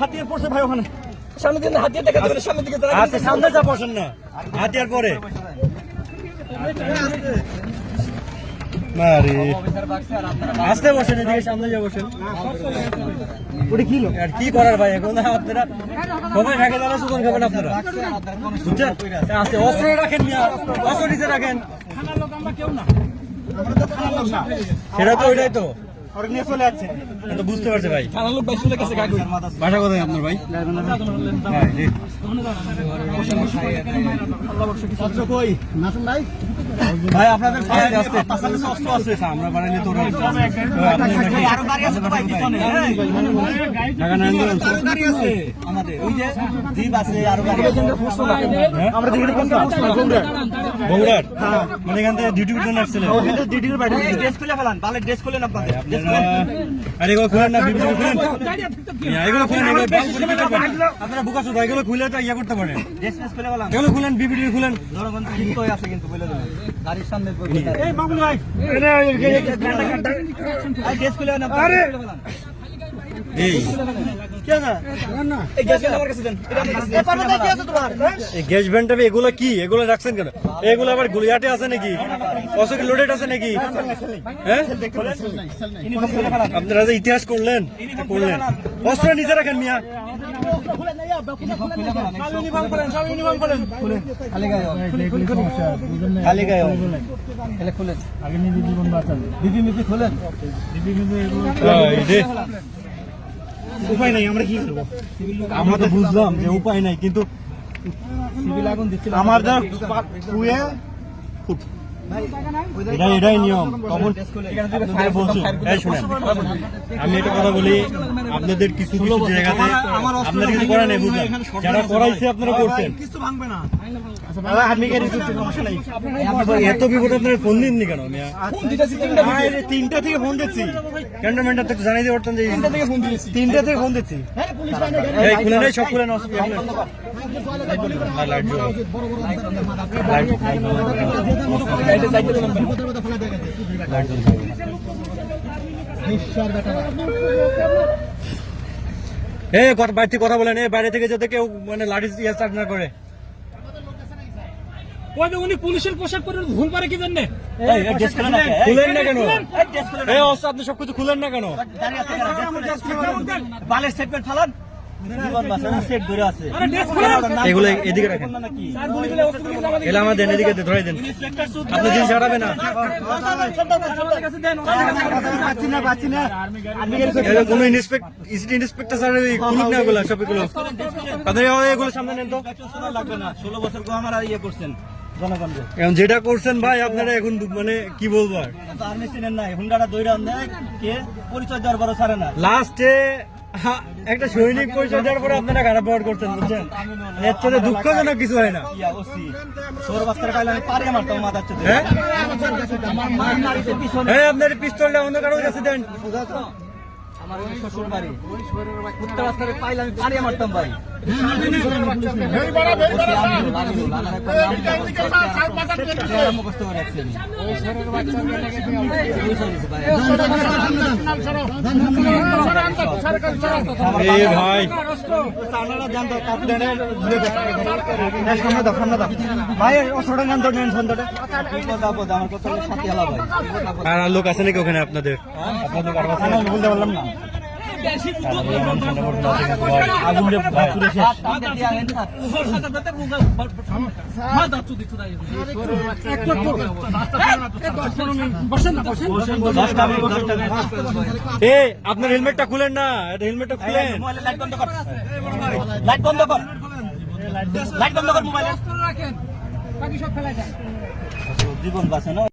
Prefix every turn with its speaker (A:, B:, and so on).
A: হাতিয়ার পড়ছে ভাই ওখানে
B: সামনে দিকে হাতিয়ার দেখা যাবে সামনের দিকে
A: আচ্ছা সামনে যা বসেন না হাতিয়ার পরে আরে আসতে বসেন এদিকে সামনে যা বসেন ওটা কি লোক আর কি করার ভাই এখন আপনারা সবাই ঢাকে দাঁড়া সুতন খাবেন আপনারা বুঝছেন আস্তে অস্ত্র রাখেন মিয়া অস্ত্র নিচে রাখেন সেটা তো ওইটাই তো চলে যাচ্ছে তো বুঝতে পারছে ভাই
B: থানার লোক বাইশ কাছে কাগজ
A: বাসা কোথায় আপনার ভাই ভাই আপনাদের অস্ত্র আছে আমরা বানাইলে তো আমাদের ওই যে জিপ আছে আরো আমরা দেখি বগুড়ার মানে এখান থেকে ডিউটির জন্য আসছিলেন ডিউটির বাইরে ড্রেস খুলে ফেলান ভালো ড্রেস খুলে না আপনাদের আরে এগুলো খুলেন না বিবি খুলেন এগুলো খুলেন আপনারা বুকা শুধু এগুলো খুলে তো ইয়া করতে পারেন ড্রেস খুলে ফেলান এগুলো খুলেন বিবি খুলেন ধরবেন কিন্তু আছে কিন্তু বলে দেবেন গাড়ির সামনে এই বাবুল ভাই এই ড্রেস খুলে না আরে এই কি না এই গ্যাস আমার কাছে দেন এটা পারবে কি আছে তোমার এই গ্যাস ভ্যানটা এগুলো কি এগুলো রাখছেন কেন এগুলো আবার গুলিয়াটে আছে নাকি অসকি লোডেড আছে নাকি হ্যাঁ আপনারা যে ইতিহাস করলেন অস্ত্র নিচে রাখেন মিয়া খালি গায়ে খুলেন আগে নিজে জীবন বাঁচান বিপি খুলেন উপায় নাই আমরা কি করবো আমরা তো বুঝলাম যে উপায় নাই কিন্তু সিভিল আগুন দিচ্ছিল আমার যা এটাই নিয়ম কমন বলছি শুনেন আমি একটা কথা বলি আপনাদের কিছু কিছু জায়গাতে আপনাদের কিছু করা নেই বুঝলেন যারা করাইছে আপনারা করছেন কিছু ভাঙবে না এত বিপদ আপনার ফোন দিননি কেন তিনটা থেকে ফোন দিচ্ছি ক্যান্টনমেন্টার থেকে জানাই দিয়ে পারতাম যে তিনটা থেকে ফোন দিচ্ছি খুলে নেই সব খুলে বাইরে কথা বলেন বাইরে থেকে যাতে কেউ মানে লাঠি স্টার্ট না করে
B: উনি পুলিশের পোশাক পরে ভুল পারে কি জন্য
A: খুলেন না কেন আপনি সবকিছু খুলেন না কেন বালের স্টেটমেন্ট ফালান এগুলো এদিকে রাখেন এলে আমার দেন এদিকে ধরে দেন আপনি জিনিস হারাবে না কোনো ইন্সপেক্টর স্যার খুলুক না এগুলো সব এগুলো তাদের এগুলো সামনে নেন তো লাগবে না 16 বছর আমার ইয়ে করছেন এখন যেটা করছেন ভাই আপনারা এখন মানে কি বলবো আর হুন্ডাটা দইরা পরিচয় দেওয়ার পরে ছাড়ে না লাস্টে একটা সৈনিক পরিচয় দেওয়ার পরে আপনারা খারাপ ব্যবহার করছেন বুঝছেন এর থেকে দুঃখজনক কিছু হয় না আপনার পিস্তলটা অন্য কারোর কাছে দেন আমার শ্বশুর বাড়ি উত্তর রাস্তায় পাইলে আমি পাড়িয়ে মারতাম ভাই আর লোক আছে নাকি ওখানে আপনাদের বলতে পারলাম না আপনার হেলমেটটা খুলেন না হেলমেটটা খুলেন লাইট বন্ধ কর মোবাইল জীবন বাঁচে না